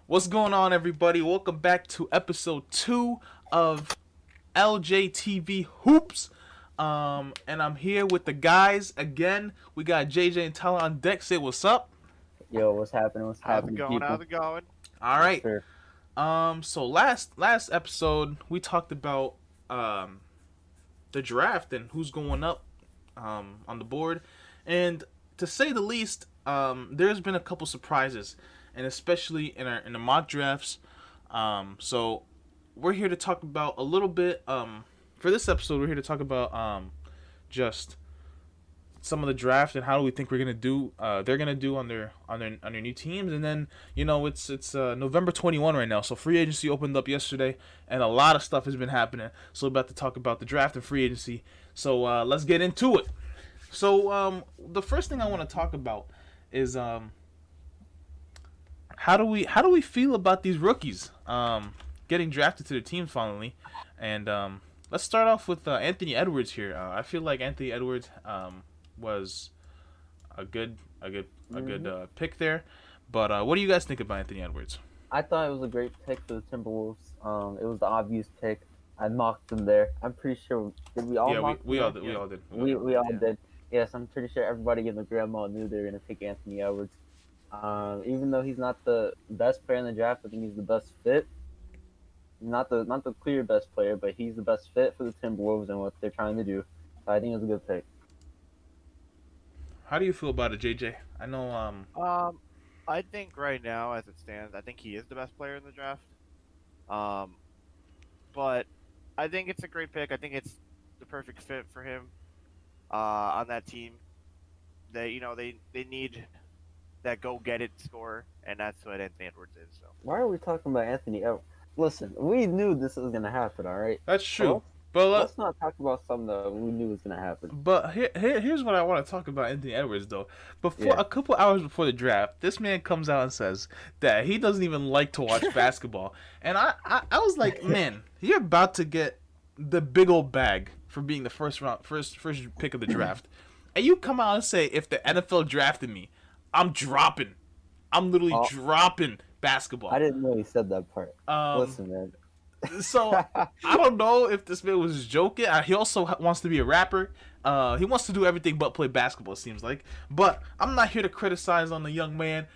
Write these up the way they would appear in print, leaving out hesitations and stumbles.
What's going on, everybody? Welcome back to episode 2 of LJTV Hoops. And I'm here with the guys again. We got JJ and Tyler on deck. Say what's up. Yo, what's happening? What's How's it happening, going? people? How's it going? All Yes, right. sir. So last episode we talked about the draft and who's going up on the board, and to say the least, there's been a couple surprises, and especially in the mock drafts. So we're here to talk about a little bit. For this episode, we're here to talk about just some of the draft and how do we think we're gonna do. They're gonna do on their new teams, and then it's November 21 right now. So free agency opened up yesterday, and a lot of stuff has been happening. So we're about to talk about the draft and free agency. So let's get into it. So the first thing I want to talk about is how do we feel about these rookies getting drafted to the team finally, and let's start off with Anthony Edwards here. I feel like Anthony Edwards was a good pick there, but what do you guys think about Anthony Edwards? I thought it was a great pick for the Timberwolves. It was the obvious pick. I mocked them there. I'm pretty sure. Did we all mock we them all there? did. We all did. We all did. Yes, I'm pretty sure everybody in the grandma knew they were gonna pick Anthony Edwards. Even though he's not the best player in the draft, I think he's the best fit. Not the clear best player, but he's the best fit for the Timberwolves and what they're trying to do. So I think it was a good pick. How do you feel about it, JJ? I know. I think right now, as it stands, I think he is the best player in the draft. But I think it's a great pick. I think it's the perfect fit for him on that team. They need that go get it scorer, and that's what Anthony Edwards is. So Why are we talking about Anthony Edwards? Listen, we knew this was gonna happen. All right. That's true. Well, But let's not talk about something that we knew was gonna happen. But here's what I want to talk about Anthony Edwards though. Before Yeah. a couple hours before the draft, this man comes out and says that he doesn't even like to watch basketball, and I was like, man, you're about to get the big old bag for being the first pick of the draft, and you come out and say if the NFL drafted me, I'm dropping, I'm literally dropping basketball. I didn't know he said that part. Um, Listen, man. So I don't know if this man was joking. He also wants to be a rapper. He wants to do everything but play basketball, it seems like. But I'm not here to criticize on the young man.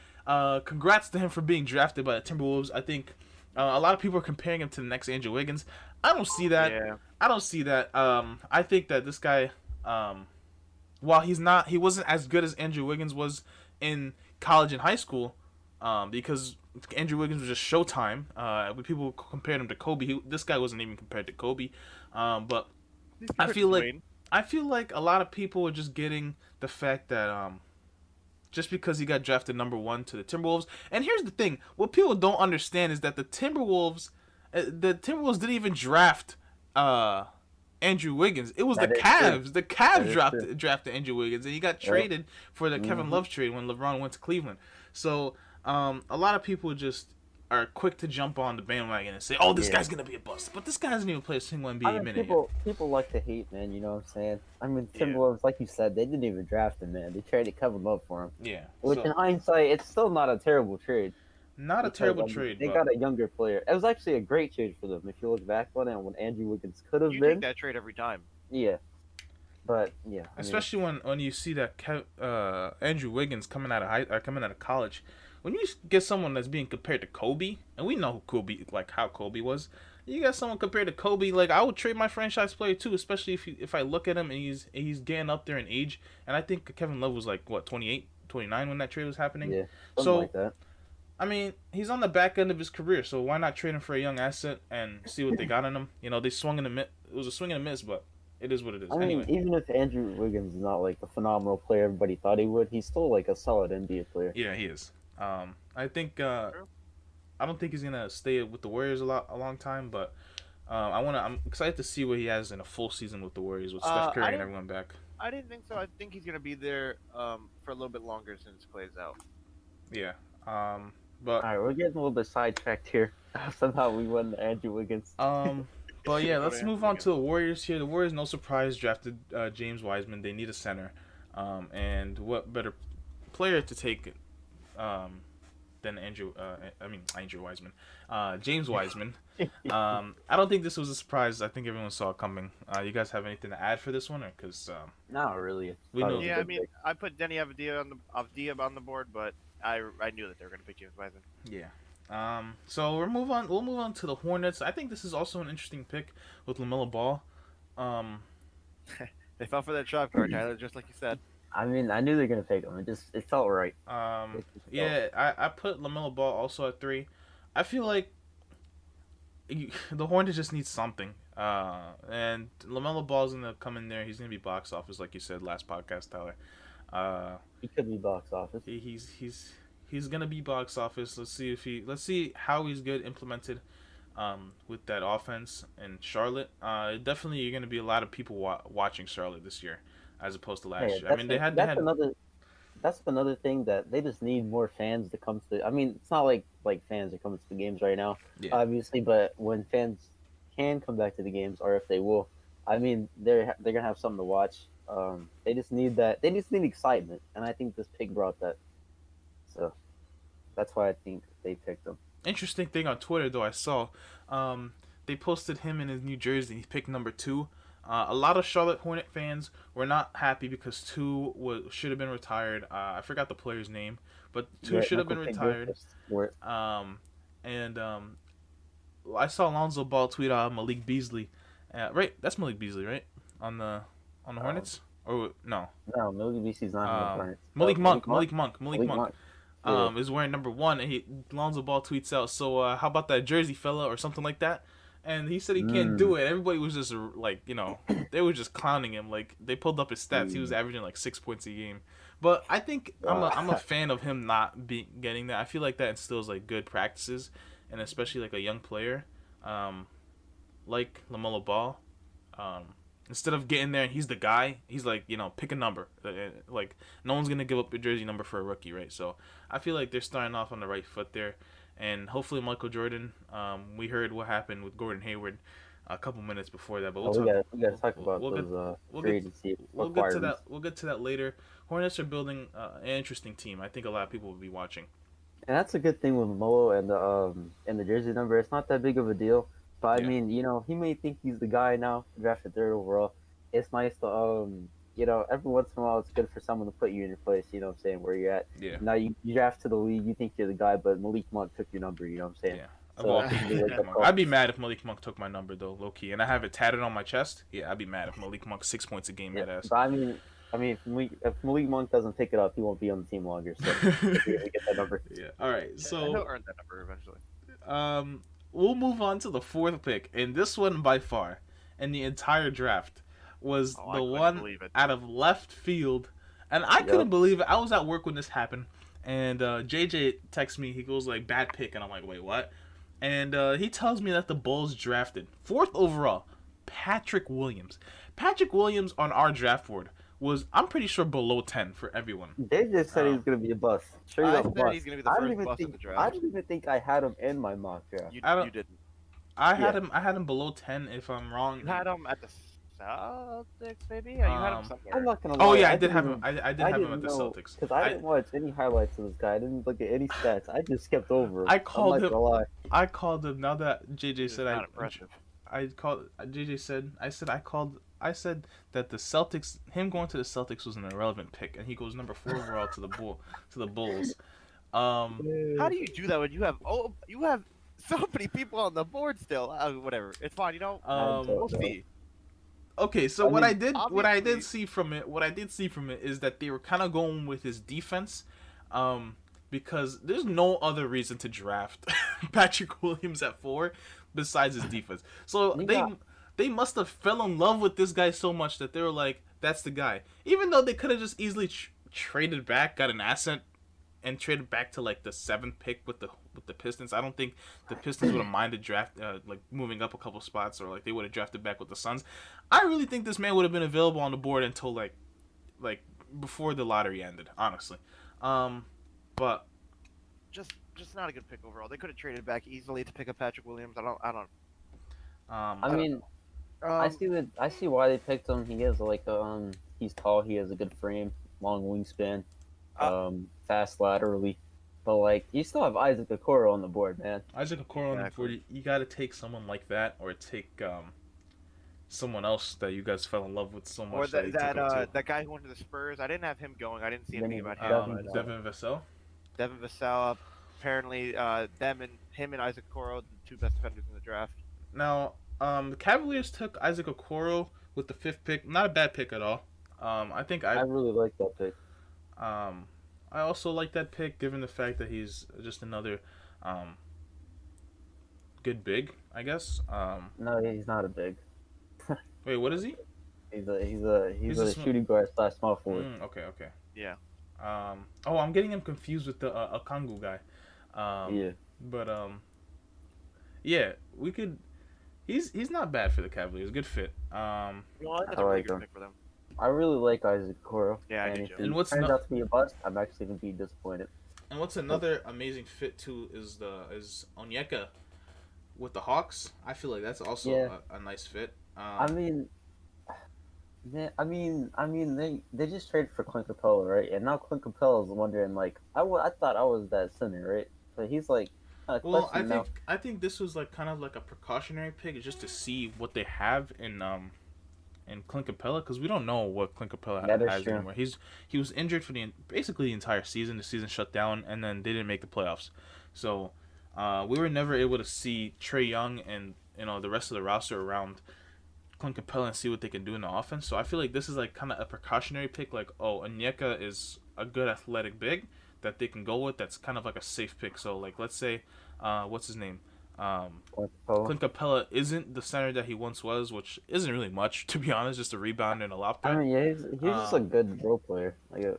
Congrats to him for being drafted by the Timberwolves. I think a lot of people are comparing him to the next Andrew Wiggins. I don't see that. yeah, I don't see that. I think that this guy, while he wasn't as good as Andrew Wiggins was in college and high school, because Andrew Wiggins was just Showtime. When people compared him to Kobe, this guy wasn't even compared to Kobe. But I feel like a lot of people are just getting the fact that just because he got drafted number 1 to the Timberwolves. And here's the thing: what people don't understand is that the Timberwolves didn't even draft Andrew Wiggins. It was That the is Cavs. true. The Cavs That is drafted Andrew Wiggins, and he got traded for the Kevin Love trade when LeBron went to Cleveland. So a lot of people just are quick to jump on the bandwagon and say, "Oh, this guy's gonna be a bust," but this guy hasn't even played a single NBA minute yet. People like to hate, man. You know what I'm saying? I mean, Yeah. Timberwolves, like you said, they didn't even draft him, man. They traded Kevin Love for him. Yeah, Which, so, in hindsight, it's still not a terrible trade. not a Because, terrible I mean, trade. They But got a younger player. It was actually a great trade for them. If you look back on it, and what Andrew Wiggins could have you been. take that trade every time. Yeah. But yeah, especially when you see that Andrew Wiggins coming out of college, when you get someone that's being compared to Kobe, and we know how Kobe was, you got someone compared to Kobe. Like, I would trade my franchise player too, especially if I look at him and he's getting up there in age, and I think Kevin Love was like what 28, 29 when that trade was happening. Yeah, something So like that. I mean, he's on the back end of his career, so why not trade him for a young asset and see what they got in him? They swung and a miss. It was a swing and a miss, but it is what it is. I mean, Anyway, even if Andrew Wiggins is not like the phenomenal player everybody thought he would, he's still like a solid NBA player. yeah, he is. I think I don't think he's gonna stay with the Warriors a long time, but I'm excited to see what he has in a full season with the Warriors with Steph Curry and everyone back. I didn't think so. I think he's gonna be there for a little bit longer since Clay's out. Yeah. But All right, we're getting a little bit sidetracked here. Somehow we won Andrew Wiggins. but yeah, let's move on to the Warriors here. The Warriors, no surprise, drafted James Wiseman. They need a center, and what better player to take than than Andrew Wiseman, James Wiseman. I don't think this was a surprise. I think everyone saw it coming. You guys have anything to add for this one, or because Not really. we know. Yeah, I mean, I put Denny Avdia on the board, but I knew that they were going to pick James Wiseman. Yeah. So we'll move on. We'll move on to the Hornets. I think this is also an interesting pick with LaMelo Ball. They fell for that trap card, Tyler, just like you said. I mean, I knew they were gonna pick him. It felt right. Yeah, I put LaMelo Ball also at 3. I feel like the Hornets just need something. And LaMelo Ball's gonna come in there. He's gonna be box office, like you said last podcast, Tyler. He could be box office. He's gonna be box office. Let's see how he's good implemented with that offense in Charlotte. Definitely, you're gonna be a lot of people watching Charlotte this year, as opposed to last year. I mean, That's another thing that they just need more fans to come to. I mean, it's not like fans are coming to the games right now, obviously, but when fans can come back to the games, or if they will, I mean, they're gonna have something to watch. They just need that. They just need excitement, and I think this pick brought that. So that's why I think they picked him. Interesting thing on Twitter though, I saw they posted him in his New Jersey. He picked number 2. A lot of Charlotte Hornet fans were not happy because 2 should have been retired. I forgot the player's name, but 2 should have been retired. I saw Alonzo Ball tweet out Malik Beasley. Right, that's Malik Beasley, right? On the Hornets? Or no? No, Malik Beasley's not on the Hornets. Malik Monk. Is wearing number 1, and Alonzo Ball tweets out, so how about that Jersey fella or something like that? And he said he can't do it. Everybody was just like, they were just clowning him. Like, they pulled up his stats. He was averaging like 6 points a game. But I think I'm a fan of him not getting that. I feel like that instills like good practices, and especially like a young player, like LaMelo Ball. Instead of getting there and he's the guy, he's like, pick a number. Like, no one's going to give up a jersey number for a rookie, right? So I feel like they're starting off on the right foot there. And hopefully Michael Jordan, we heard what happened with Gordon Hayward a couple minutes before that. But we got to talk about those free agency requirements. We'll get to that later. Hornets are building an interesting team. I think a lot of people will be watching. And that's a good thing with Molo and the jersey number. It's not that big of a deal. But I mean, he may think he's the guy now, drafted 3rd overall. It's nice to, every once in a while it's good for someone to put you in your place, you know what I'm saying, where you're at. Yeah. Now you draft to the league, you think you're the guy, but Malik Monk took your number, you know what I'm saying? Yeah. So, I'd be mad if Malik Monk took my number, though, low-key. And I have it tatted on my chest. Yeah, I'd be mad if Malik Monk 6 points a game, that ass. But I mean, if Malik Monk doesn't pick it up, he won't be on the team longer. So if he get that number. Yeah. All right. So he'll earn that number eventually. We'll move on to the 4th pick, and this one by far, in the entire draft, was the one out of left field, and I couldn't believe it. I was at work when this happened, and JJ texts me. He goes like, "Bad pick," and I'm like, "Wait, what?" And he tells me that the Bulls drafted 4th overall Patrick Williams. Patrick Williams on our draft board was, I'm pretty sure, below 10 for everyone. They just said he was going to be a bust. Straight up bust. He's going to be the first bust of the draft. I didn't even think I had him in my mock draft. You didn't. I had him below 10, if I'm wrong. You had him at the Celtics, maybe? Yeah, you had him somewhere. I'm not going to lie. Oh, yeah, I did have him. I did have him at the Celtics. Because I didn't watch any highlights of this guy. I didn't look at any stats. I just skipped over him. I called him. Now that JJ said I said that the Celtics, him going to the Celtics was an irrelevant pick, and he goes number 4 overall to the Bulls. How do you do that when you have so many people on the board still? Whatever, it's fine. We'll see. Okay, so what I did see from it is that they were kind of going with his defense, because there's no other reason to draft Patrick Williams at 4 besides his defense. So they must have fell in love with this guy so much that they were like, that's the guy. Even though they could have just easily traded back, got an asset, and traded back to like the 7th pick with the Pistons. I don't think the Pistons would have minded like moving up a couple spots, or like they would have drafted back with the Suns. I really think this man would have been available on the board until like before the lottery ended, honestly. But just not a good pick overall. They could have traded back easily to pick up Patrick Williams. I see why they picked him. He has he's tall. He has a good frame, long wingspan, fast laterally. But like, you still have Isaac Okoro on the board, man. Isaac Okoro on the board. You got to take someone like that, or take someone else that you guys fell in love with so much. Or that you took him to. that guy who went to the Spurs. I didn't have him going. I didn't see anything about him. Devin Vassell. Devin Vassell. Apparently, him and Isaac Okoro, the two best defenders in the draft. Now, the Cavaliers took Isaac Okoro with the 5th pick. Not a bad pick at all. I really like that pick. I also like that pick, given the fact that he's just another good big, I guess. No, he's not a big. Wait, what is he? He's a shooting guard / small forward. Okay. Yeah. I'm getting him confused with the Okongwu guy. Yeah. But yeah, we could. He's not bad for the Cavaliers. Good fit. Well, that's a really good pick for them. I really like Isaac Okoro. Yeah, I do if too. he turns out to be a bust, I'm actually gonna be disappointed. And what's another amazing fit too is Onyeka with the Hawks. I feel like that's also a nice fit. I mean, they just traded for Clint Capella, right? And now Clint Capella is wondering, like, I thought I was that center, right? But he's like, well, I think this was like kind of like a precautionary pick, just to see what they have in Clint Capella, because we don't know what Clint Capella has anymore. He was injured for basically the entire season. The season shut down, and then they didn't make the playoffs. So we were never able to see Trae Young and the rest of the roster around Clint Capella and see what they can do in the offense. So I feel like this is like kind of a precautionary pick. Like, Onyeka is a good athletic big that they can go with. That's kind of like a safe pick. So like, let's say, what's his name? Clint Capella isn't the center that he once was, which isn't really much, to be honest, just a rebound and a lob threat. I mean, yeah, he's just a good role player,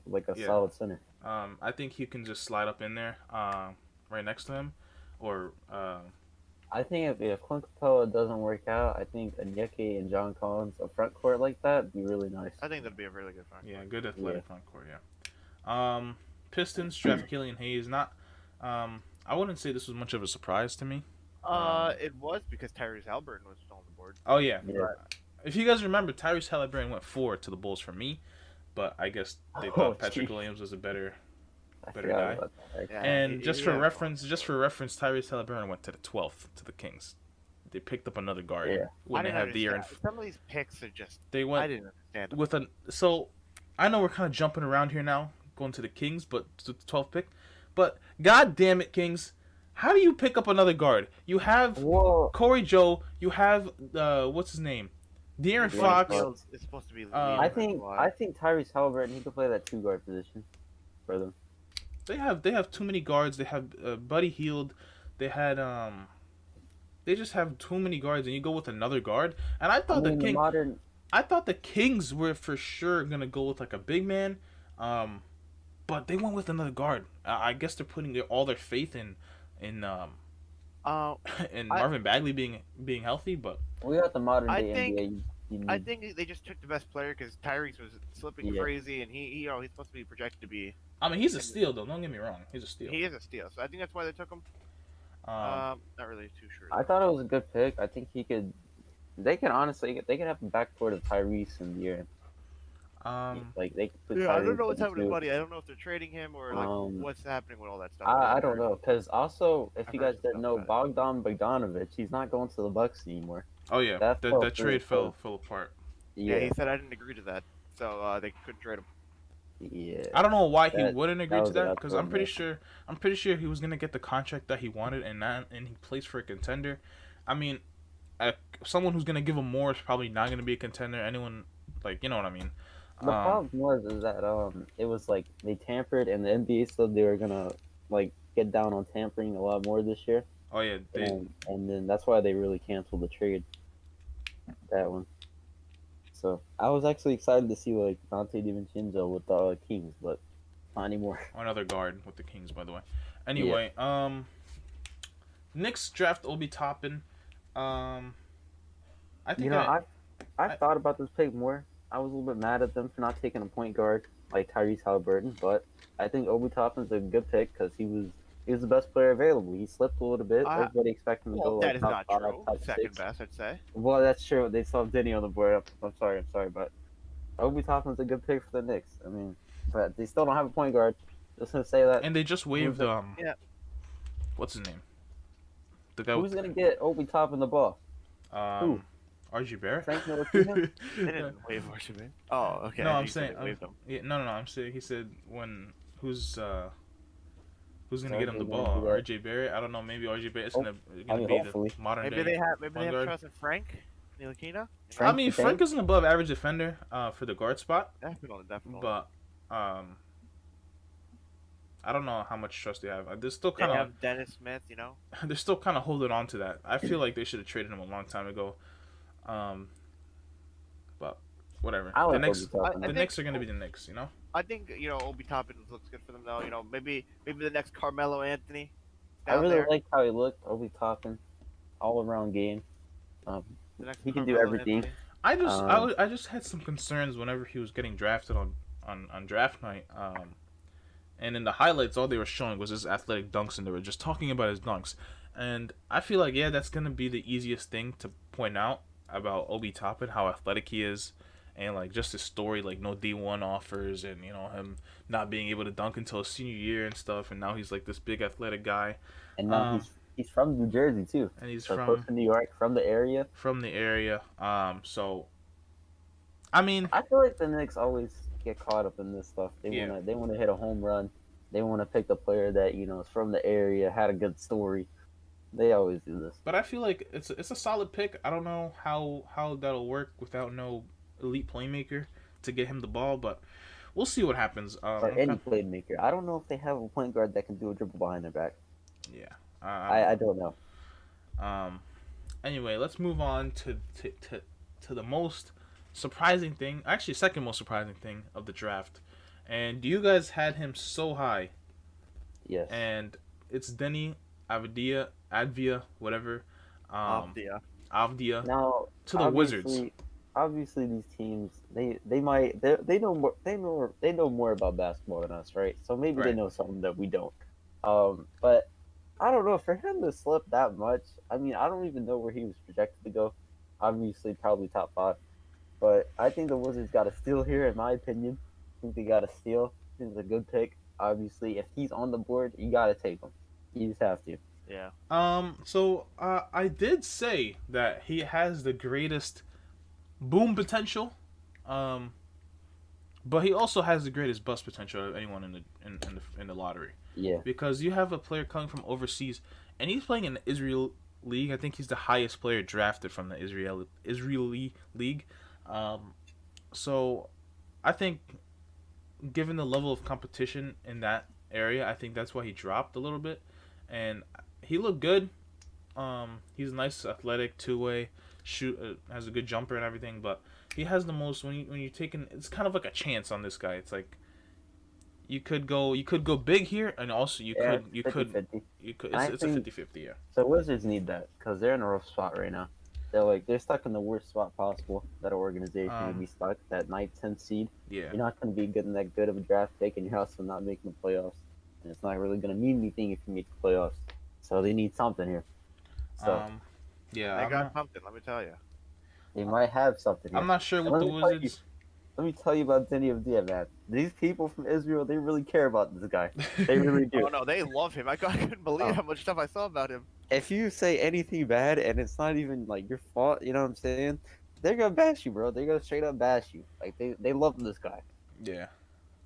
like a solid center. I think he can just slide up in there, right next to him, or. I think if Clint Capella doesn't work out, I think Onyeka and John Collins a front court like that would be really nice. I think that'd be a really good front court. Yeah, good athletic front court. Yeah. Pistons draft Killian Hayes. Not. I wouldn't say this was much of a surprise to me. It was because Tyrese Haliburton was on the board. Oh yeah. If you guys remember, Tyrese Haliburton went 4 to the Bulls for me, but I guess they thought Patrick Williams was a better guy. Yeah, and just for reference, Tyrese Haliburton went to the 12th to the Kings. They picked up another guard. Yeah. When they have De'Aaron. Some of these picks are just. They went. I didn't understand them. With so, I know we're kind of jumping around here now, going to the Kings, but to the 12th pick. But god damn it, Kings! How do you pick up another guard? You have Corey Joe. You have what's his name? De'Aaron Fox. It's supposed to be. I think Tyrese Haliburton, he could play that 2-guard position for them. They have too many guards. They have Buddy Hield. They had They just have too many guards, and you go with another guard. And I thought I thought the Kings were for sure gonna go with like a big man, but they went with another guard. I guess they're putting all their faith in Marvin Bagley being healthy, but we got the modern day NBA. I think they just took the best player because Tyrese was slipping crazy, and he's supposed to be projected to be. I mean, he's a steal though. Don't get me wrong, he's a steal. He is a steal, so I think that's why they took him. Not really too sure. I thought it was a good pick. I think he could. They can honestly, they could have a backcourt of Tyrese and De'Aaron. Like they could put Tyrese I don't know what's happening to Buddy. I don't know if they're trading him or like what's happening with all that stuff. I don't know, because also if you guys didn't know, Bogdan Bogdanovic, he's not going to the Bucks anymore. Oh yeah, that trade fell apart. Yeah, he said I didn't agree to that, so they couldn't trade him. Yeah. I don't know why he wouldn't agree to that, because I'm pretty sure he was gonna get the contract that he wanted, and he plays for a contender. I mean, someone who's gonna give him more is probably not gonna be a contender. Anyone, like, you know what I mean. The problem is that it was like they tampered, and the NBA said they were gonna like get down on tampering a lot more this year. Oh yeah, and then that's why they really canceled the trade. That one. So I was actually excited to see like Dante DiVincenzo with the Kings, but not anymore. Another guard with the Kings, by the way. Anyway, Knicks draft Obi Toppin. I think I thought about this pick more. I was a little bit mad at them for not taking a point guard like Tyrese Haliburton, but I think Obi Toppin's a good pick because he was the best player available. He slipped a little bit. Everybody expected him to go like that is top not 5, true. top Second 6. best, I'd say. Well, that's true. They still have Denny on the board. I'm sorry, but Obi Toppin's a good pick for the Knicks. I mean, but they still don't have a point guard. Just gonna say that. And they just waived Yeah. what's his name? The guy Who's gonna get Obi Toppin the ball? Who? RG Barrett. Frank Ntilikina? They didn't waive Washington. Oh, okay. No, I I'm think you said saying they waived them. yeah, no. I'm saying he said who's gonna Sorry, get him the they're gonna ball? do that. RJ Barrett. I don't know. Maybe RJ Barrett's Oh, gonna I mean, be hopefully. the modern Maybe day. they have point guard. trust in Frank Ntilikina. Frank, I mean, you think? Frank is an above average defender for the guard spot, Definitely. but I don't know how much trust they have. They're still They kind of have Dennis Smith, they're still kind of holding on to that. I feel like they should have traded him a long time ago. But whatever. I like The Knicks, Obi Toppin. the Knicks are gonna be the Knicks, you know. I think Obi Toppin looks good for them though. Maybe the next Carmelo Anthony. I down really there. like how he looked. Obi Toppin, all around game. The next he can do Carmelo everything. Anthony. I just had some concerns whenever he was getting drafted on draft night. And in the highlights, all they were showing was his athletic dunks, and they were just talking about his dunks. And I feel like that's gonna be the easiest thing to point out about Obi Toppin, how athletic he is, and like just his story, like no D1 offers, and him not being able to dunk until his senior year and stuff, and now he's like this big athletic guy. And now he's from New Jersey too. And he's So from close to New York, from the area. So I mean, I feel like the Knicks always get caught up in this stuff. Yeah. They wanna hit a home run. They wanna pick the player that is from the area, had a good story. They always do this. but I feel like it's a solid pick. I don't know how that'll work without no elite playmaker to get him the ball, but we'll see what happens. Or any playmaker. I don't know if they have a point guard that can do a dribble behind their back. Yeah. I don't know. Anyway, let's move on to the most surprising thing, actually second most surprising thing of the draft. And you guys had him so high. Yes. And it's Denny Advia, whatever. Avdia Now to the Wizards. Obviously, these teams they know more about basketball than us, right? So maybe they Right. know something that we don't. But I don't know, for him to slip that much. I mean, I don't even know where he was projected to go. Obviously, probably top 5. But I think the Wizards got a steal here, in my opinion. I think they got a steal. I think it's a good pick. Obviously, if he's on the board, you got to take him. You just have to. Yeah. So I did say that he has the greatest boom potential, but he also has the greatest bust potential of anyone in the lottery. Yeah. Because you have a player coming from overseas, and he's playing in the Israel league. I think he's the highest player drafted from the Israeli league. So I think, given the level of competition in that area, I think that's why he dropped a little bit. And he looked good. He's nice, athletic, two-way, has a good jumper and everything. But he has the most when you're taking. It's kind of like a chance on this guy. It's like you could go big here, and also you could. It's a 50-50, yeah. So Wizards need that because they're in a rough spot right now. They're stuck in the worst spot possible that an organization would be stuck. That 9th, 10th seed. Yeah. You're not going to be getting that good of a draft pick, and you're also not making the playoffs. And it's not really going to mean anything if you make the playoffs. So they need something here. So yeah, They got something. Let me tell you. they might have something here. I'm not sure what the Wizards. Let me tell you about Denny Avdia, man. These people from Israel, they really care about this guy. They really do. Oh no, they love him. I couldn't believe how much stuff I saw about him. If you say anything bad and it's not even like your fault, you know what I'm saying? They're gonna bash you, bro. They're gonna straight up bash you. Like they love this guy. Yeah.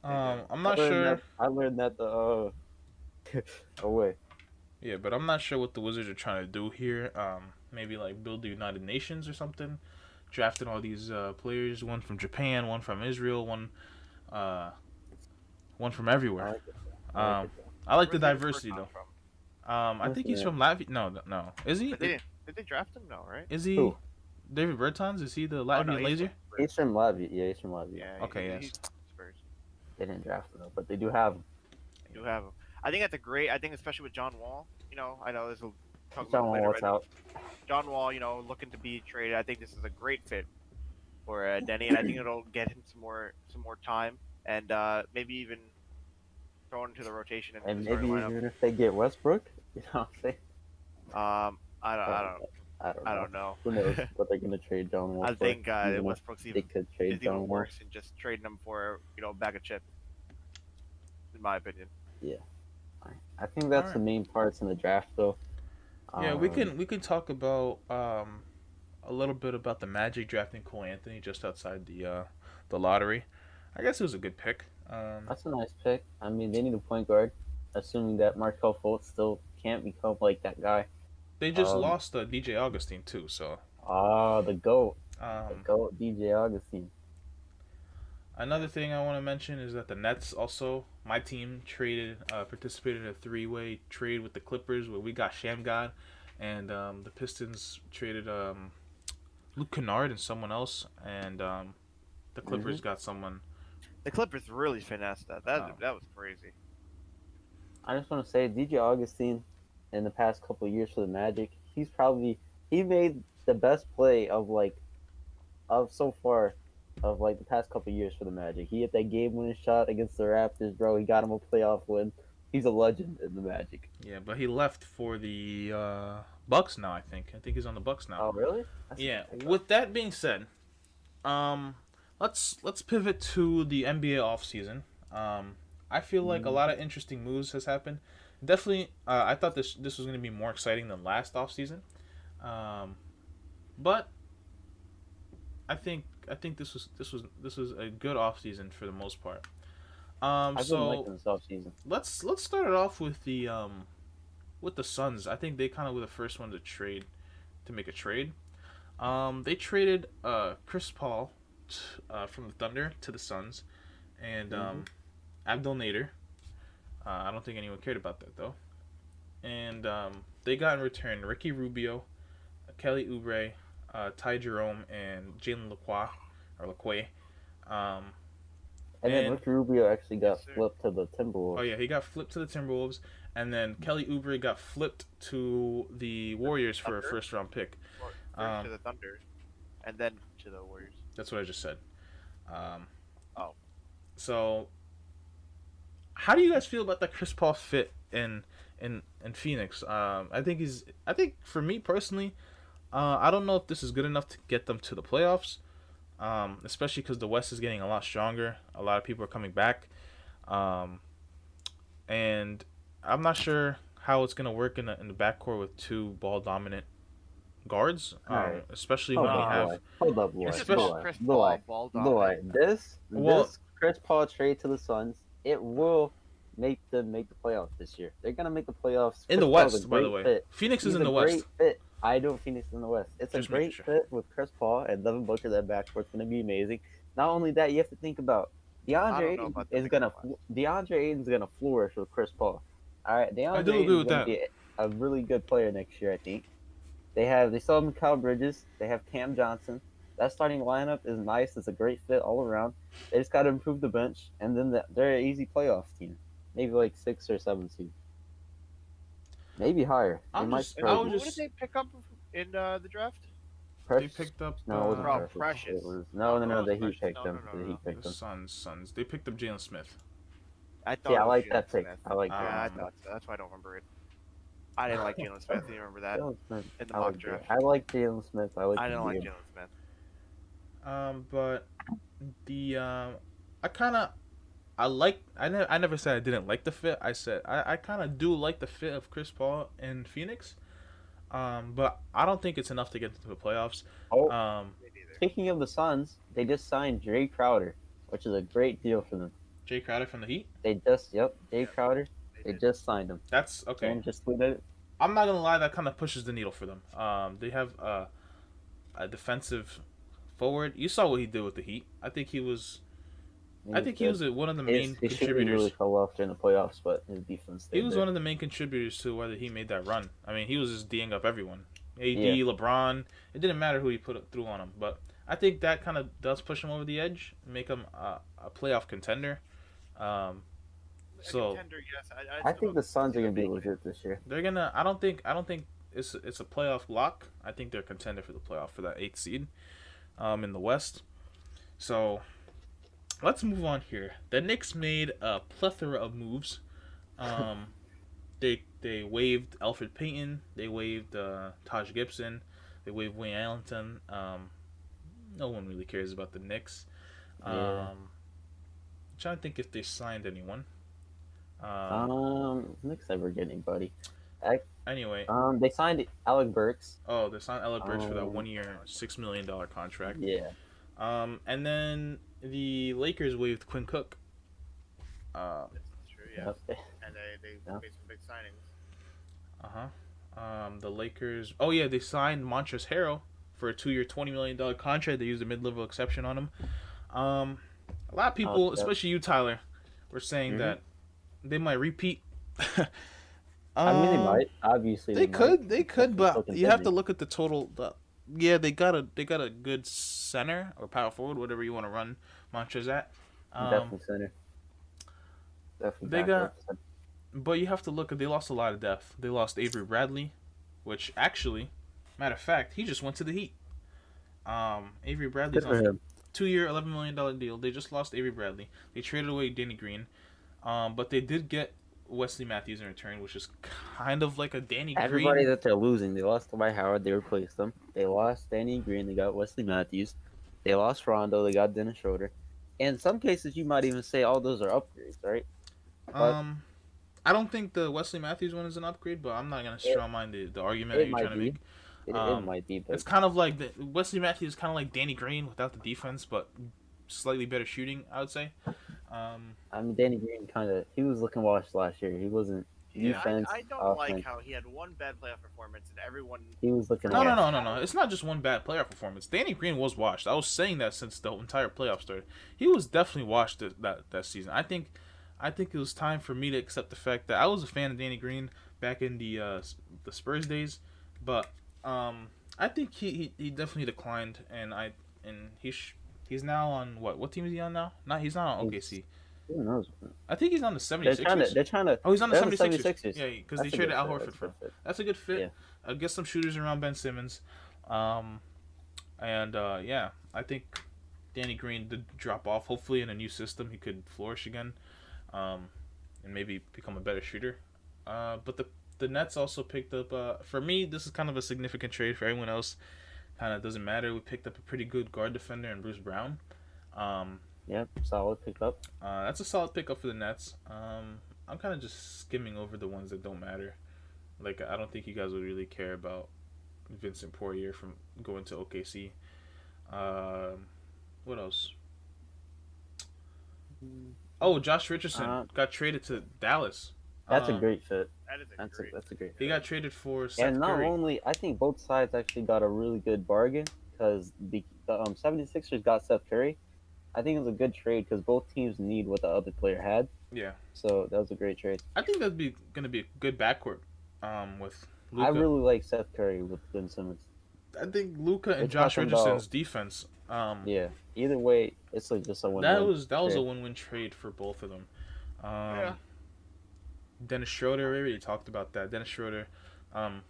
I'm not sure. I learned that the oh wait. Yeah, but I'm not sure what the Wizards are trying to do here. Maybe like build the United Nations or something. Drafting all these players, one from Japan, one from Israel, one from everywhere. I like the diversity though. I think he's from Latvia. No. Is he? Did they draft him? No, right? Is he? Who? David Bertans? Is he the Latvian laser? He's from Latvia. Yeah, he's from Latvia. Yeah. Okay, yes. He's Spurs. They didn't draft him though, but they do have him. They do have him. I think that's a great. I think especially with John Wall. I know this will talk John about Wall, later. what's out? John Wall, looking to be traded. I think this is a great fit for Denny, and I think it'll get him some more time, and maybe even throw into the rotation. And maybe even if they get Westbrook, you know what I'm saying? I don't know. Who knows what they're gonna trade John Wall I for? think Westbrook's They even could is trade even John Wall. worse than just trading him for a bag of chips, in my opinion. Yeah, I think that's the Alright. main parts in the draft, though. Yeah, we Um, can talk about a little bit about the Magic drafting Cole Anthony just outside the lottery. I guess it was a good pick. that's a nice pick. I mean, they need a point guard, assuming that Markel Fultz still can't become like that guy. They just Um, lost DJ Augustine too, so the goat, um, DJ Augustine. another thing I want to mention is that the Nets also, my team traded, participated in a three-way trade with the Clippers where we got Sham God, and the Pistons traded Luke Kennard and someone else, and the Clippers got someone. The Clippers really finessed that. That Oh. that was crazy. I just want to say, DJ Augustine, in the past couple of years for the Magic, he made the best play of so far of like the past couple of years for the Magic. He hit that game-winning shot against the Raptors, bro. He got him a playoff win. He's a legend in the Magic. Yeah, but he left for the Bucks now. I think he's on the Bucks now. Oh, really? Yeah. With that being said, let's pivot to the NBA offseason. I feel like a lot of interesting moves has happened. Definitely, I thought this was going to be more exciting than last offseason. But I think this was a good offseason for the most part. I've been liking this offseason. Let's start it off with the Suns. I think they kind of were the first one to make a trade. They traded Chris Paul from the Thunder to the Suns, and Abdel Nader. I don't think anyone cared about that though. And they got in return Ricky Rubio, Kelly Oubre, Ty Jerome, and Jalen Lacroix. And then Ricky Rubio actually got flipped to the Timberwolves. Oh yeah, he got flipped to the Timberwolves, and then Kelly Oubre got flipped to the Warriors for a first round pick. First to the Thunder, and then to the Warriors. That's what I just said. Oh. So, how do you guys feel about that Chris Paul fit in Phoenix? I think for me personally, I don't know if this is good enough to get them to the playoffs. Especially because the West is getting a lot stronger. A lot of people are coming back. And I'm not sure how it's going to work in the backcourt with two ball dominant guards. Right. Especially when we have. Hold up, Louai. This Chris Paul trade to the Suns, it will make them make the playoffs this year. They're going to make the playoffs. In the West, by the way. Fit. Phoenix is in the West. Fit. I know Phoenix is in the West. It's a great fit with Chris Paul and Devin Booker. That backcourt's going to be amazing. Not only that, you have to think about DeAndre Ayton's going to flourish with Chris Paul. All right, DeAndre Ayton's going to be a really good player next year, I think. They still have Mikal Bridges. They have Cam Johnson. That starting lineup is nice. It's a great fit all around. They just got to improve the bench, and then they're an easy playoff team. Maybe like 6 or 7 seed. Maybe higher. Who did they pick up in the draft? Precious? They picked up no, it wasn't Precious. It was the Heat picked them. The Suns. They picked up Jalen Smith. I like that pick. I like that. I thought so. That's why I don't remember it. I didn't like Jalen Smith. You remember that in the mock draft? I like Jalen Smith. I didn't like Jalen Smith. But the I never said I didn't like the fit. I said I kind of do like the fit of Chris Paul in Phoenix. But I don't think it's enough to get into the playoffs. Speaking of the Suns, they just signed Jay Crowder, which is a great deal for them. Jay Crowder from the Heat? Jay Crowder. They just signed him. That's okay. I'm not gonna lie, that kind of pushes the needle for them. They have a defensive forward. You saw what he did with the Heat. I think he was one of the main contributors. He really fell off during the playoffs, but his defense. He was one of the main contributors to whether he made that run. I mean, he was just D'ing up everyone. AD, LeBron. It didn't matter who he put through on him, but I think that kind of does push him over the edge, make him a playoff contender. Contender, yes. I think the Suns are gonna be legit this year. They're gonna. I don't think it's a playoff lock. I think they're a contender for the playoff for that 8th seed, in the West. So, let's move on here. The Knicks made a plethora of moves. They waived Alfred Payton. They waived Taj Gibson. They waived Wayne Ellington. No one really cares about the Knicks. I'm trying to think if they signed anyone. Knicks never get anybody. Anyway, They signed Alec Burks. oh, they signed Alec Burks for that 1 year, $6 million contract. Yeah. And then the Lakers waived Quinn Cook. That's true, yeah. Yep. And they made some big signings. The Lakers. Oh yeah, they signed Montrezl Harrell for a 2 year, $20 million contract. They used a mid-level exception on him. A lot of people, especially you, Tyler, were saying that they might repeat. I mean, they might. Obviously, they could, but you have to look at the total. Yeah, they got a good center or power forward, whatever you want to run Montrezl at. Definitely center. Definitely. They got, but you have to look at. They lost a lot of depth. They lost Avery Bradley, which actually, matter of fact, he just went to the Heat. Avery Bradley's on a 2 year, $11 million deal. They just lost Avery Bradley. They traded away Danny Green, but they did get Wesley Matthews in return, which is kind of like a Danny Green. Everybody that they're losing, they lost Louai Howard, they replaced them. They lost Danny Green, they got Wesley Matthews. They lost Rondo, they got Dennis Schroeder. In some cases, you might even say all those are upgrades, right? But I don't think the Wesley Matthews one is an upgrade, but I'm not gonna strawman the argument that you're trying to make. It might be, but it's kind of like Wesley Matthews is kind of like Danny Green without the defense, but slightly better shooting, I would say. I mean, Danny Green he was looking washed last year. He wasn't defense. I don't like how he had one bad playoff performance and everyone. He was looking. No. It's not just one bad playoff performance. Danny Green was washed. I was saying that since the entire playoff started. He was definitely washed that season. I think it was time for me to accept the fact that I was a fan of Danny Green back in the Spurs days, but I think he definitely declined, and he's now on what team is he on now? He's not on OKC. Who knows? I think he's on the 76ers. They're trying to. Oh, he's on the 76ers. 76ers. Yeah, because they traded Al Horford for him. That's a good fit. Yeah. Get some shooters around Ben Simmons. Yeah, I think Danny Green did drop off. Hopefully, in a new system, he could flourish again, and maybe become a better shooter. But the Nets also picked up. For me, this is kind of a significant trade. For everyone else, kind of doesn't matter. We picked up a pretty good guard defender in Bruce Brown. Yep, solid pickup. That's a solid pickup for the Nets. I'm kind of just skimming over the ones that don't matter. Like, I don't think you guys would really care about Vincent Poirier from going to OKC. What else? Oh, Josh Richardson got traded to Dallas. That's a great fit. That's a great fit. He got traded for Seth And not Curry. only, I think both sides actually got a really good bargain because the 76ers got Seth Curry. I think it was a good trade because both teams need what the other player had. Yeah. So that was a great trade. I think that'd be going to be a good backcourt with Luka. I really like Seth Curry with Ben Simmons. I think Luka and Josh Richardson's defense. Yeah. Either way, it's like just a win. That was a win-win trade for both of them. Dennis Schroeder, we already talked about that. Dennis Schroeder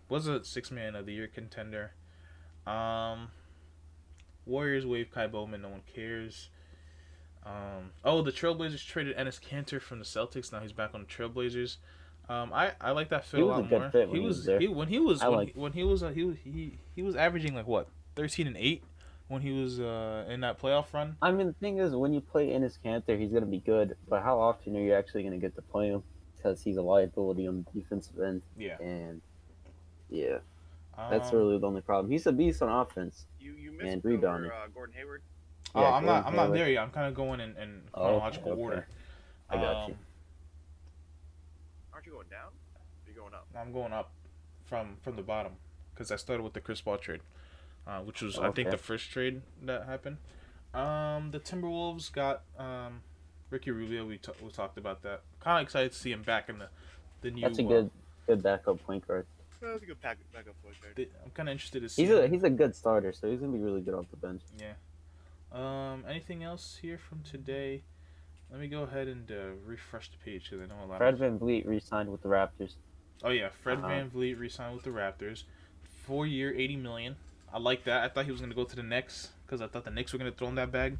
was a 6-man of the year contender. Warriors wave Kai Bowman, no one cares. The Trailblazers traded Enes Kanter from the Celtics. Now he's back on the Trailblazers. I like that fit a lot more. He was averaging like what 13 and 8 when he was in that playoff run. I mean, the thing is, when you play Enes Kanter, he's gonna be good. But how often are you actually gonna get to play him? Because he's a liability on the defensive end. Yeah. And yeah, that's really the only problem. He's a beast on offense. You missed and rebounding. Gordon Hayward. Yeah, I'm not there yet. I'm kind of going in chronological order. I got you. Aren't you going down? Or are you going up? I'm going up from the bottom because I started with the Chris Paul trade, which was I think the first trade that happened. The Timberwolves got Ricky Rubio. We talked about that. Kind of excited to see him back in the new. That's a good backup point guard. That's a good backup point guard. I'm kind of interested to see. He's a good starter, so he's gonna be really good off the bench. Yeah. Anything else here from today? Let me go ahead and refresh the page because I know a lot. Fred VanVleet re-signed with the Raptors. Oh yeah, Fred VanVleet re-signed with the Raptors, 4 year, $80 million. I like that. I thought he was gonna go to the Knicks because I thought the Knicks were gonna throw in that bag.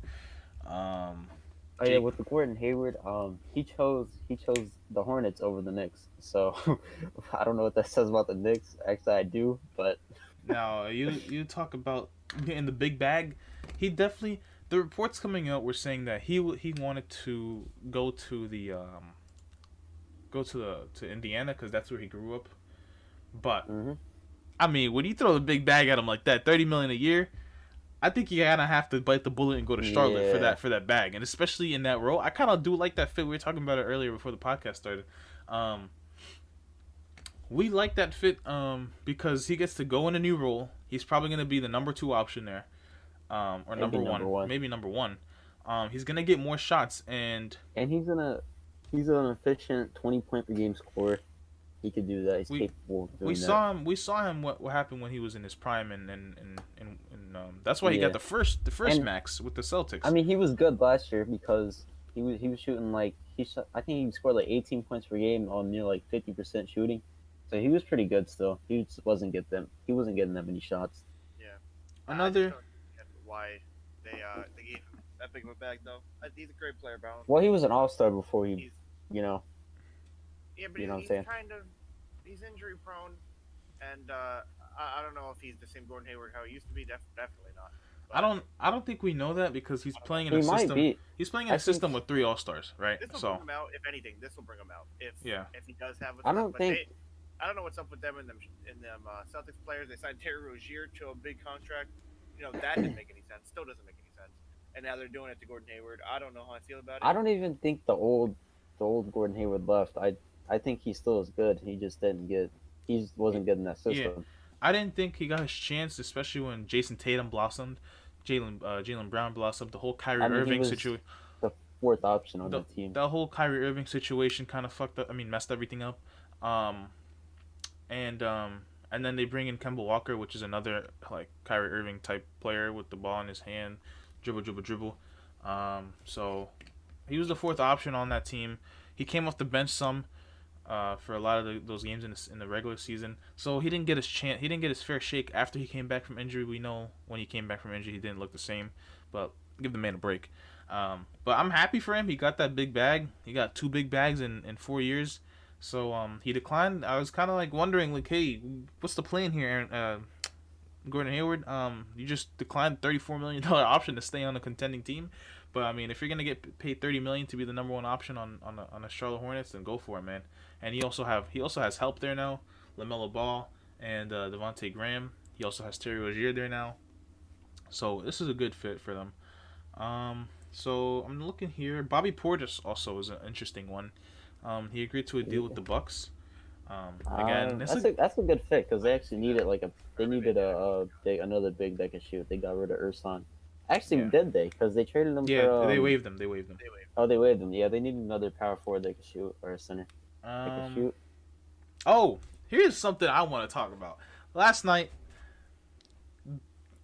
With the Gordon Hayward, he chose the Hornets over the Knicks. So I don't know what that says about the Knicks. Actually, I do, but now you talk about getting the big bag. He definitely. The reports coming out were saying that he wanted to go to the go to Indiana because that's where he grew up. But Mm-hmm. I mean, when you throw the big bag at him like that, $30 million a year, I think you kind of have to bite the bullet and go to Charlotte for that bag, and especially in that role, I kind of do like that fit. We were talking about it earlier before the podcast started. We like that fit because he gets to go in a new role. He's probably going to be the number 2 option there, or maybe number one, maybe number 1. He's going to get more shots, and he's an efficient 20-point per game scorer. He could do that. He's capable of doing that. We saw him. What happened when he was in his prime, and that's why he got the first max with the Celtics. I mean, he was good last year because he was shooting like I think he scored like 18 points per game on near like 50% shooting. So he was pretty good still. He wasn't getting that many shots. Yeah. Another. Why they gave him that big of a bag though? He's a great player, Brown. Well, he was an all-star before he, Yeah, but you know what I'm he's saying? He's injury prone, and I don't know if he's the same Gordon Hayward how he used to be. Definitely not. But I don't think we know that because he's playing in He a might system. be. He's playing in a system with 3 All-Stars, right? this will So bring him out. If anything, this will bring him out. If he does have. I don't think. I don't know what's up with them and them Celtics players. They signed Terry Rozier to a big contract. That didn't make any sense. Still doesn't make any sense. And now they're doing it to Gordon Hayward. I don't know how I feel about it. I don't even think the old Gordon Hayward left. I think he still is good. He just didn't get. He wasn't good in that system. Yeah. I didn't think he got his chance, especially when Jason Tatum blossomed, Jaylen Brown blossomed. The whole Kyrie Irving situation. The 4th option on the team. The whole Kyrie Irving situation kind of fucked up. I mean, messed everything up. And then they bring in Kemba Walker, which is another like Kyrie Irving type player with the ball in his hand, dribble. So he was the 4th option on that team. He came off the bench some for a lot of those games in the regular season. So he didn't get his chance. He didn't get his fair shake after he came back from injury. We know when he came back from injury, he didn't look the same. But give the man a break. But I'm happy for him. He got that big bag. He got 2 big bags in 4 years. So he declined. I was kind of like wondering, like, hey, what's the plan here, Gordon Hayward? You just declined $34 million option to stay on a contending team. But I mean, if you're gonna get paid $30 million to be the number 1 option on a Charlotte Hornets, then go for it, man. And he also has help there now, LaMelo Ball and Devontae Graham. He also has Terry Rozier there now. So this is a good fit for them. So I'm looking here. Bobby Portis also is an interesting one. He agreed to a deal with the Bucks. Again, that's a good fit because they actually needed another big that could shoot. They got rid of Ersan. Actually, did they? Because they traded him. Yeah, they waived him. Oh, they waived him. Yeah, they needed another power forward that could shoot or a center that could shoot. Oh, here's something I want to talk about. Last night,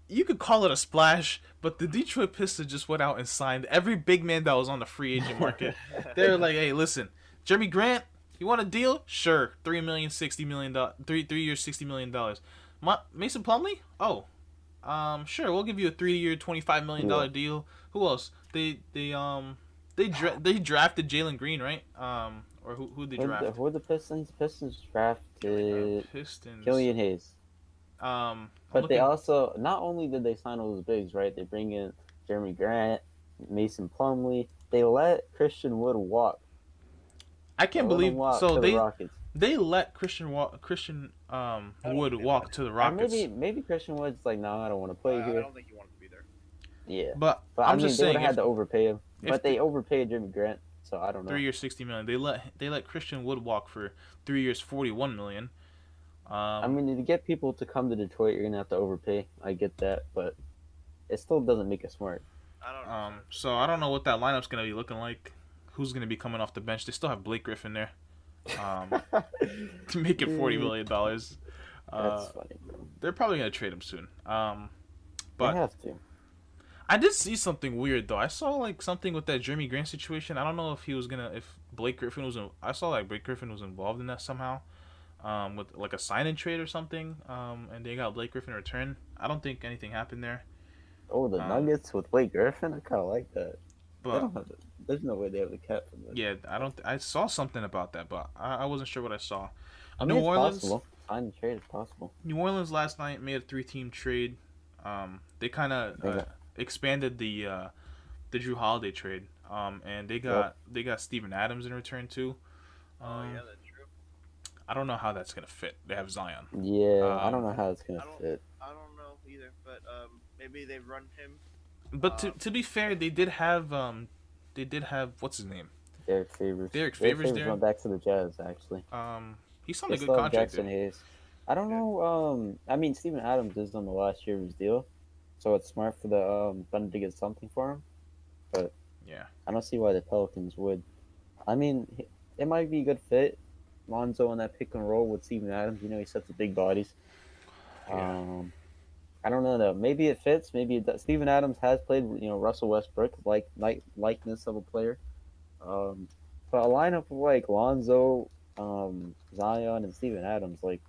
you could call it a splash, but the Detroit Pistons just went out and signed every big man that was on the free agent market. They were like, hey, listen, Jeremy Grant, you want a deal? Sure. $3 million, $60 million, 3 years, $60 million. Mason Plumlee? Oh, sure. We'll give you a 3-year, $25 million deal. Who else? They drafted Jalen Green, right? Or who they draft? Who are the Pistons? Pistons drafted Killian Hayes. But they also, not only did they sign all those bigs, right? They bring in Jeremy Grant, Mason Plumlee. They let Christian Wood walk. I can't believe they let Christian Wood walk to the Rockets. Maybe Christian Wood's like, no, I don't want to play here. I don't think he wanted to be there. Yeah, but I'm just saying they would have had to overpay him. But they overpaid Jeremy Grant, so I don't know. 3 years, $60 million. They let Christian Wood walk for 3 years, $41 million. I mean, to get people to come to Detroit, you're gonna have to overpay. I get that, but it still doesn't make it smart. I don't know. So I don't know what that lineup's gonna be looking like. Who's gonna be coming off the bench? They still have Blake Griffin there. To make it $40 million. That's funny, bro. They're probably gonna trade him soon. But they have to. I did see something weird though. I saw like something with that Jeremy Grant situation. I don't know if Blake Griffin was. I saw like Blake Griffin was involved in that somehow. With like a sign-in trade or something, and they got Blake Griffin in return. I don't think anything happened there. Oh, the Nuggets with Blake Griffin? I kind of like that. But there's no way they have the cap for that. Yeah, I saw something about that, but I wasn't sure what I saw. I mean, New Orleans, possible. Sign trade is possible. New Orleans last night made a 3-team trade. They kind of expanded the Drew Holiday trade. And they got Steven Adams in return too. Oh yeah, that's true. I don't know how that's gonna fit. They have Zion. Yeah, I don't Um, know how it's gonna I don't fit. I don't know either, but maybe they run him. but to be fair, they did have what's his name? Derek Favors. Derek Derek Favors Favors there. went back to the Jazz actually. He signed They a good still have contract Jackson there. Hayes. I don't know. I mean, Steven Adams is on the last year of his deal, so it's smart for the Thunder to get something for him. But Yeah. I don't see why the Pelicans would. I mean, it might be a good fit. Lonzo on that pick and roll with Steven Adams. You know, he sets the big bodies. Yeah. I don't know though. Maybe it fits. Maybe it does. Steven Adams has played. You know, Russell Westbrook likeness of a player. But a lineup of like Lonzo, Zion, and Steven Adams, like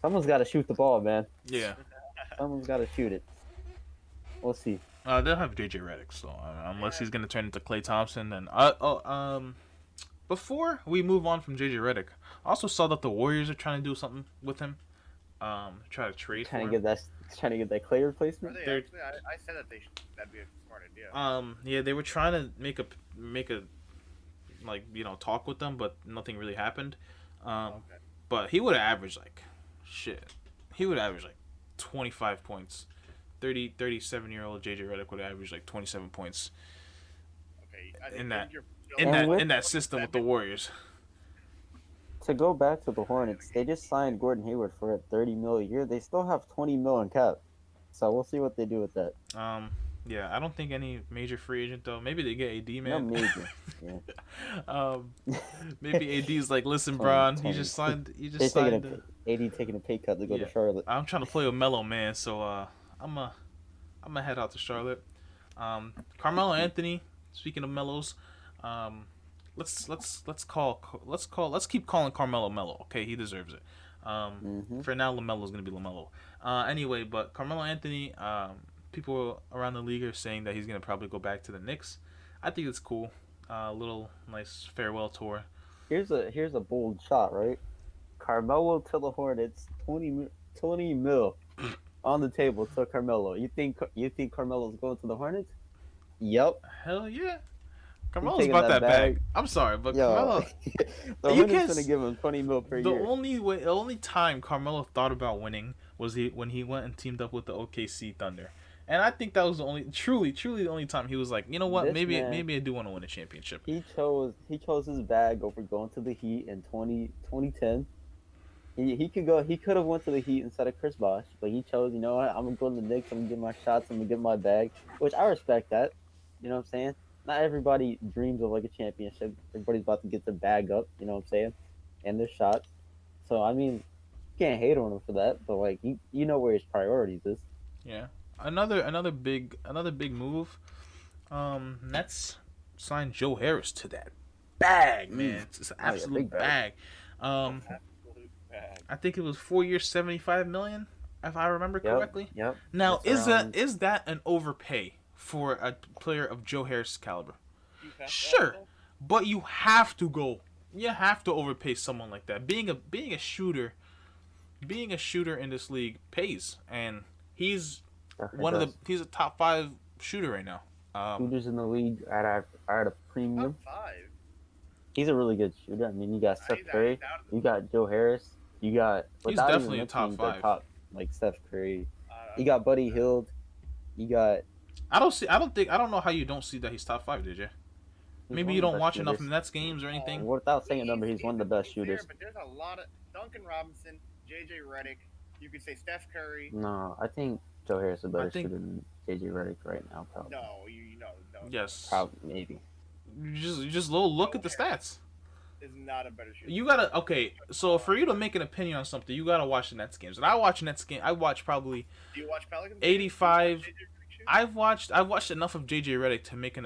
someone's got to shoot the ball, man. Yeah. Someone's got to shoot it. We'll see. They'll have JJ Redick, so unless he's gonna turn into Klay Thompson, then before we move on from JJ Redick, I also saw that the Warriors are trying to do something with him. Try to trade Trying for to him. get that Clay Are replacement. they They're- actually? I said that that'd be a smart idea. Yeah, they were trying to make a like talk with them, but nothing really happened. Okay. But he would have averaged like shit. He would average like 25 points. 37-year-old JJ Redick would average like 27 points Okay. I think in that you're And in that system with the Warriors. To go back to the Hornets, they just signed Gordon Hayward for $30 million a year. They still have $20 million cap, so we'll see what they do with that. Yeah, I don't think any major free agent though. Maybe they get AD, Not man. major. Yeah. Maybe AD's like, listen, 20, Bron, 20. you just signed. They're taking AD taking a pay cut to go Yeah. to Charlotte. I'm trying to play with Melo, man. So I'm a head out to Charlotte. Carmelo Anthony. Speaking of Melos, let's keep calling Carmelo Melo. Okay, he deserves it. For now, LaMelo's gonna be LaMelo. Anyway, but Carmelo Anthony. People around the league are saying that he's gonna probably go back to the Knicks. I think it's cool. Little nice farewell tour. Here's a bold shot, right? Carmelo to the Hornets, 20 mil on the table to Carmelo. You think Carmelo's going to the Hornets? Yep. Hell yeah. Carmelo's taking about that that bag. bag. I'm sorry, but Yo, Carmelo. the You Hornets can't gonna give him 20 mil per The year. only time Carmelo thought about winning was when he went and teamed up with the OKC Thunder, and I think that was the only truly the only time he was like, you know what, This maybe man- I do want to win a championship. He chose his bag over going to the Heat in 2010. He could have went to the Heat instead of Chris Bosh, but he chose, you know what, I'm gonna go to the Knicks, I'm gonna get my shots, I'm gonna get my bag, which I respect that. You know what I'm saying? Not everybody dreams of like a championship. Everybody's about to get the bag up, you know what I'm saying? And their shots. So I mean, you can't hate on him for that, but like you know where his priorities is. Yeah, another big move. Nets signed Joe Harris to that bag, man. It's an Oh, yeah, absolute big bag. Absolute bag. I think it was 4 years, $75 million, if I remember correctly. Yep. Now, That's around- is that an overpay for a player of Joe Harris' caliber? You have Sure, that? but you have to go. You have to overpay someone like that. Being a shooter in this league pays, and he's he's a top 5 shooter right now. Shooters in the league are at a premium. Top 5. He's a really good shooter. I mean, you got Steph He's Curry, out of the- you got Joe Harris, you got without even definitely a top mentioning the 5. top like Steph Curry. You got Buddy Hield. You got I don't know how you don't see that he's top 5, did you? he's Maybe one you of the don't best watch enough shooters. Nets games or anything. Without saying a number, he's one of the best fair, shooters. But there's a lot of Duncan Robinson, JJ Redick. You could say Steph Curry. No, I think Joe Harris is a better think- shooter than JJ Redick right now. Probably. No, no. Yes. Probably, maybe. You just look at the stats. Is not a better shooter. You gotta So for you to make an opinion on something, you gotta watch the Nets games. And I watch Nets game. I watch probably Do you watch Pelicans? 85. Do you watch JJ Redick shoot? I've watched enough of JJ Redick to make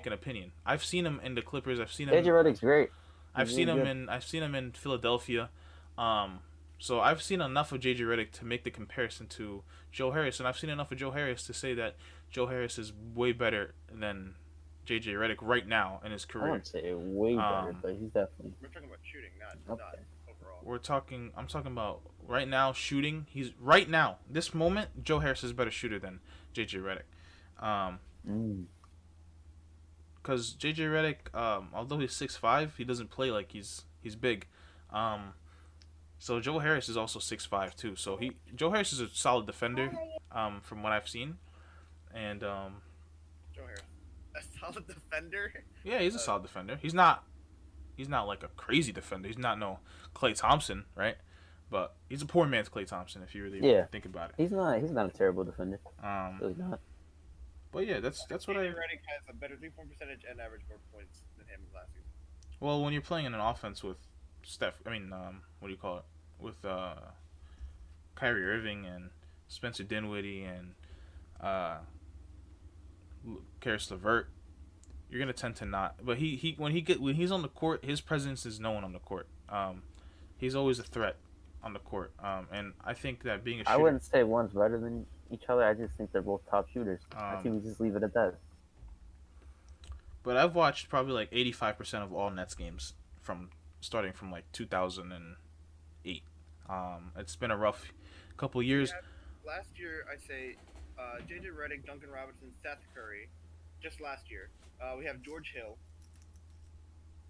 an opinion. I've seen him in the Clippers. I've seen him. JJ Redick's great. I've He's seen really him good. I've seen him in Philadelphia. So I've seen enough of JJ Redick to make the comparison to Joe Harris, and I've seen enough of Joe Harris to say that Joe Harris is way better than JJ Redick right now in his I career. wouldn't say way better, but he's definitely We're talking about shooting, not okay. overall. I'm talking about right now shooting. He's right now, this moment, Joe Harris is a better shooter than JJ Redick. Because JJ Redick, although he's 6'5", he doesn't play like he's He's big. So Joe Harris is also 6'5" too. So Joe Harris is a solid defender, from what I've seen, and Joe Harris, a solid defender. yeah, he's a solid defender. He's not like a crazy defender. He's not no Klay Thompson, right? But he's a poor man's Klay Thompson if you really think about it. He's not a terrible defender. Really not. But yeah, that's what Redick has a better 3-point percentage and average more points than him last season. Well, when you're playing in an offense with what do you call it? With Kyrie Irving and Spencer Dinwiddie and Karis LeVert, you're gonna tend to not. But when he's on the court, his presence is known on the court. He's always a threat on the court. And I think that being a shooter, I wouldn't say one's better than each other. I just think they're both top shooters. I think we just leave it at that. But I've watched probably like 85% of all Nets games starting from like 2008. It's been a rough couple years. Last year, I'd say J.J. Redick, Duncan Robinson, Seth Curry. Just last year, we have George Hill,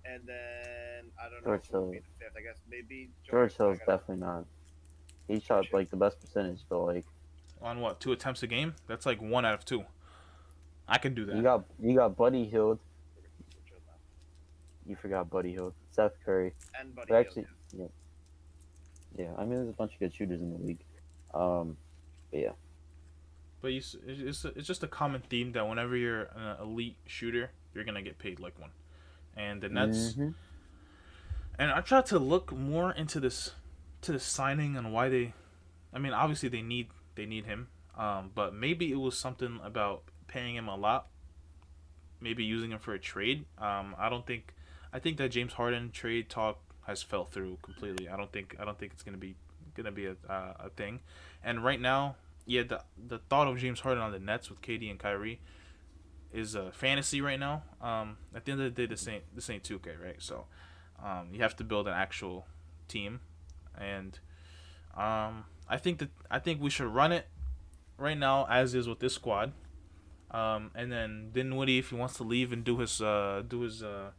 and then I don't know. George Hill. Be the fifth, I guess maybe. George Hill's definitely not. He shot like the best percentage, but like on what, 2 attempts a game? That's like 1 out of 2. I can do that. You got Buddy Hield. You forgot Buddy Hield, Seth Curry. And Buddy Hield. Actually, yeah. Yeah. I mean, there's a bunch of good shooters in the league. But yeah. But it's just a common theme that whenever you're an elite shooter, you're gonna get paid like one. And the Nets. Mm-hmm. And I tried to look more into this signing and why they. I mean, obviously they need him. But maybe it was something about paying him a lot. Maybe using him for a trade. I think that James Harden trade talk has fell through completely. I don't think it's gonna be a thing. And right now, yeah, the thought of James Harden on the Nets with KD and Kyrie is a fantasy right now. At the end of the day, this ain't 2K, right? So, you have to build an actual team, and I think we should run it right now as is with this squad. And then Dinwiddie, if he wants to leave and do his Bitcoin,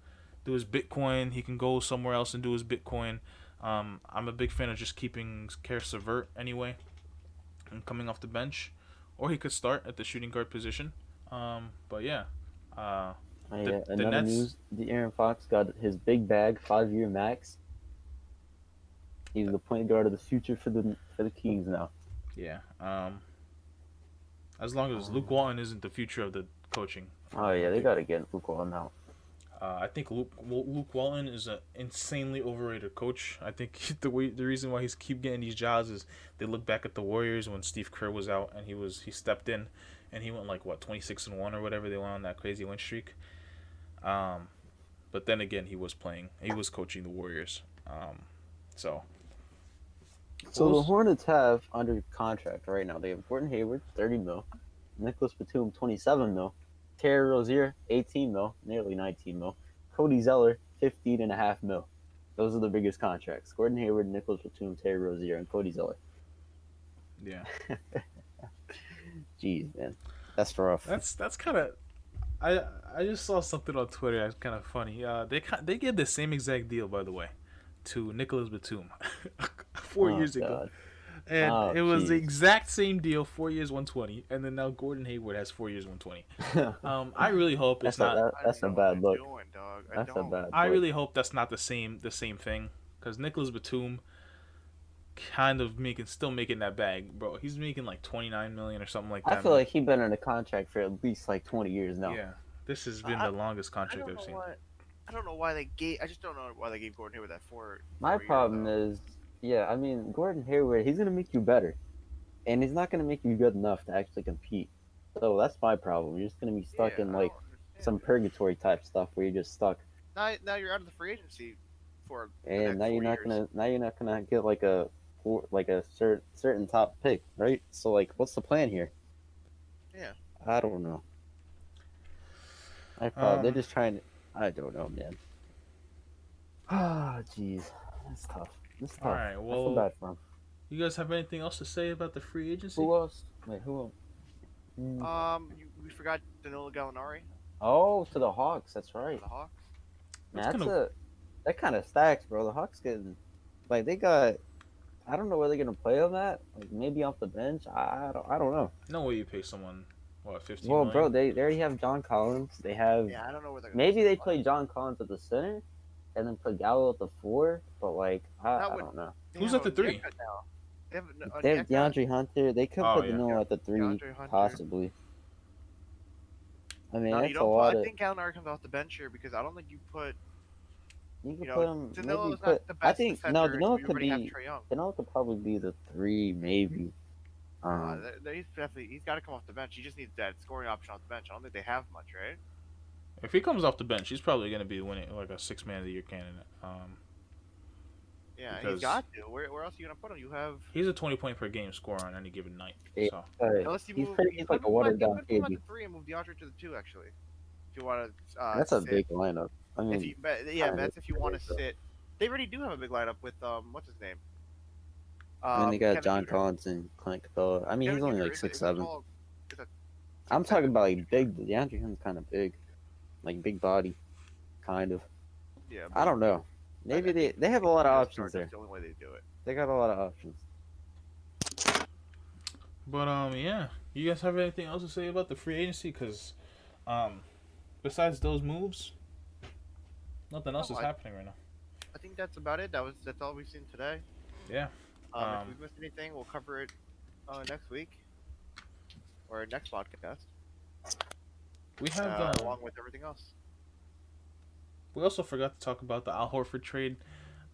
he can go somewhere else and do his Bitcoin. I'm a big fan of just keeping Karis LeVert anyway, and coming off the bench, or he could start at the shooting guard position. But yeah. Another Nets, news: De'Aaron Fox got his big bag, 5-year max. He's the point guard of the future for the Kings now. Yeah. As long as Luke Walton isn't the future of the coaching. Oh yeah, they gotta get Luke Walton out. I think Luke Walton is an insanely overrated coach. I think the reason why he's keep getting these jobs is they look back at the Warriors when Steve Kerr was out and he stepped in and he went like 26-1 or whatever, they went on that crazy win streak. But then again, he was coaching the Warriors. So the Hornets have under contract right now. They have Gordon Hayward, 30 mil, Nicholas Batum, 27 mil, Terry Rozier, 18 mil, nearly 19 mil, Cody Zeller, 15.5 mil. Those are the biggest contracts. Gordon Hayward, Nicholas Batum, Terry Rozier, and Cody Zeller. Yeah. Jeez, man, that's rough. That's kind of. I just saw something on Twitter that's kind of funny. They gave the same exact deal, by the way, to Nicholas Batum 4 years ago. And it was the exact same deal, 4 years, 120, and then now Gordon Hayward has 4 years, 120. I really hope it's not. That's a bad look. I really hope that's not the same thing, because Nicholas Batum kind of still making that bag, bro. He's making like 29 million or something like that. I feel like he's been in a contract for at least like 20 years now. Yeah, this has been the longest contract I've seen. I don't know why they gave. I just don't know why they gave Gordon Hayward that 4. My problem is, I mean, Gordon Hayward, he's gonna make you better, and he's not gonna make you good enough to actually compete. So that's my problem. You're just gonna be stuck in like some purgatory type stuff where you're just stuck. Now you're out of the free agency for. And now you're not gonna get like a certain top pick, right? So like, what's the plan here? Yeah. I don't know. They're just trying to. I don't know, man. Ah, jeez, that's tough. All right, well, I feel bad for him. You guys have anything else to say about the free agency? Who else? Wait, who else? We forgot Danilo Gallinari. Oh, to the Hawks. That's right. The Hawks. that kind of stacks, bro. The Hawks getting like they got. I don't know where they're gonna play him at. Like maybe off the bench. I don't know. No way you pay someone what 15 Well, million? bro, they already have John Collins. They have Yeah, I don't know where they're gonna maybe put they him. play John Collins at the center, and then put Gallo at the 4. But like I would- don't know. Who's at the 3? Now. They have, They have DeAndre Hunter. They could Oh, put yeah. Danilo at the 3, DeAndre Hunter. possibly. I mean, No, you that's a don't. lot I of. think Gallinari comes off the bench here because I don't think you put. You could You put know, him. Danilo's Maybe not put. the I best think defender. no. Danilo You could already have be. Trae Young. Danilo could probably be the 3, maybe. He's got to come off the bench. He just needs that scoring option off the bench. I don't think they have much, right? If he comes off the bench, he's probably going to be winning like a 6-man of the year candidate. Yeah, Because- he's got to. Where else are you gonna put him? You have He's a 20-point per game scorer on any given night. Yeah. So unless you He's move. pretty You much like could a move watered down you could move him at KD. the 3 and move DeAndre to the 2. Actually, if you want to. That's a sit. big lineup. I If mean, you, but, kinda that's if you want to so. sit. They already do have a big lineup with what's his name? and then they got Kevin John Huerter. Collins and Clint Capella. I mean, Kevin he's only Huerter like is 6'7". tall- is a I'm 6'7". talking about like big. DeAndre Hunter's kind of big, like big body, kind of. Yeah, I don't know. Maybe they have a lot of options there. That's the only way they do it. They got a lot of options. But yeah, you guys have anything else to say about the free agency? Because besides those moves, nothing else is happening right now. I think that's about it. That's all we've seen today. Yeah. If we've missed anything, we'll cover it next week or next podcast. We have along with everything else. we also forgot to talk about the Al Horford trade.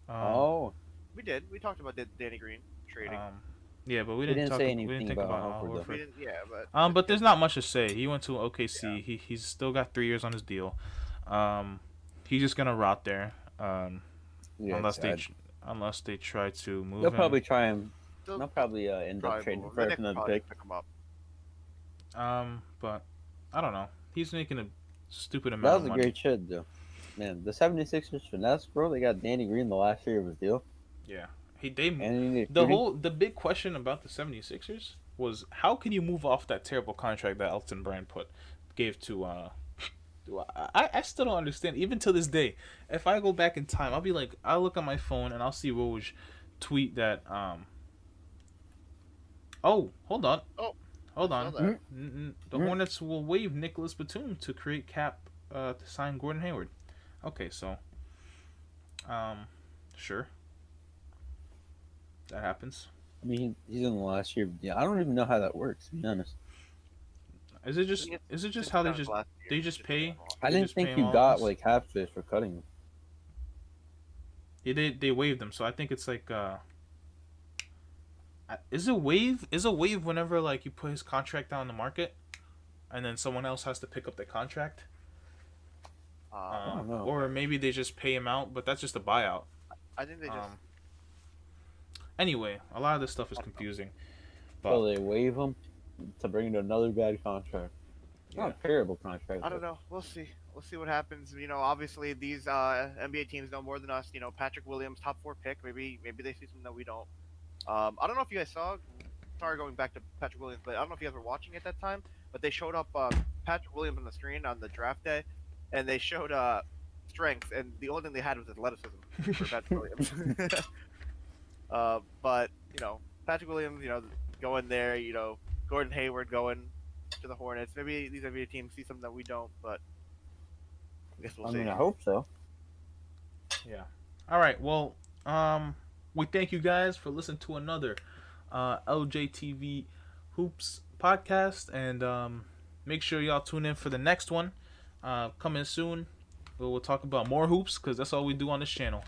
We did. We talked about Danny Green trading. Yeah, but we We didn't didn't talk. say We anything didn't think about about Al Al Horford, we Horford. didn't. Yeah, but But there's not much to say. He went to OKC. He's still got 3 years on his deal. He's just gonna rot there. Yeah, Unless they try to move they'll him. probably try him. still They'll probably end up trading move for him. They another probably pick. pick him up. But I don't know. He's making a stupid That amount was of a money. great trade, though. Man, the 76ers finesse, bro. They got Danny Green the last year of his deal. Yeah. And The big question about the 76ers was how can you move off that terrible contract that Elton Brand gave to I still don't understand even to this day. If I go back in time, I'll look on my phone and I'll see Woj tweet that oh, hold on. Oh, Hold I on. saw that. The Hornets will waive Nicholas Batum to create cap to sign Gordon Hayward. Okay, so sure. That happens. I mean, he's in the last year. Yeah, I don't even know how that works, to be honest. Is it just how they just pay? I They didn't just pay think him you all at got once? like half fish for cutting him. Yeah, they waived them, so I think it's like is a waive whenever like you put his contract on the market, and then someone else has to pick up the contract, don't know. or maybe they just pay him out, but that's just a buyout. I think they just. Anyway, a lot of this stuff is confusing. So they waive him to bring in another bad contract. Not a terrible contract. I don't know. We'll see. We'll see what happens. You know, obviously these NBA teams know more than us. You know, Patrick Williams, top 4 pick. Maybe they see something that we don't. I don't know if you guys saw. Sorry, going back to Patrick Williams, but I don't know if you guys were watching at that time. But they showed up Patrick Williams on the screen on the draft day, and they showed strength, and the only thing they had was athleticism for Patrick Williams. But you know, Patrick Williams, you know, going there. You know, Gordon Hayward going to the Hornets. Maybe these NBA teams see something that we don't, but I guess we'll I see. mean, I hope so. Yeah. All right. Well, we thank you guys for listening to another LJTV Hoops podcast, and make sure y'all tune in for the next one coming soon. We'll talk about more hoops because that's all we do on this channel.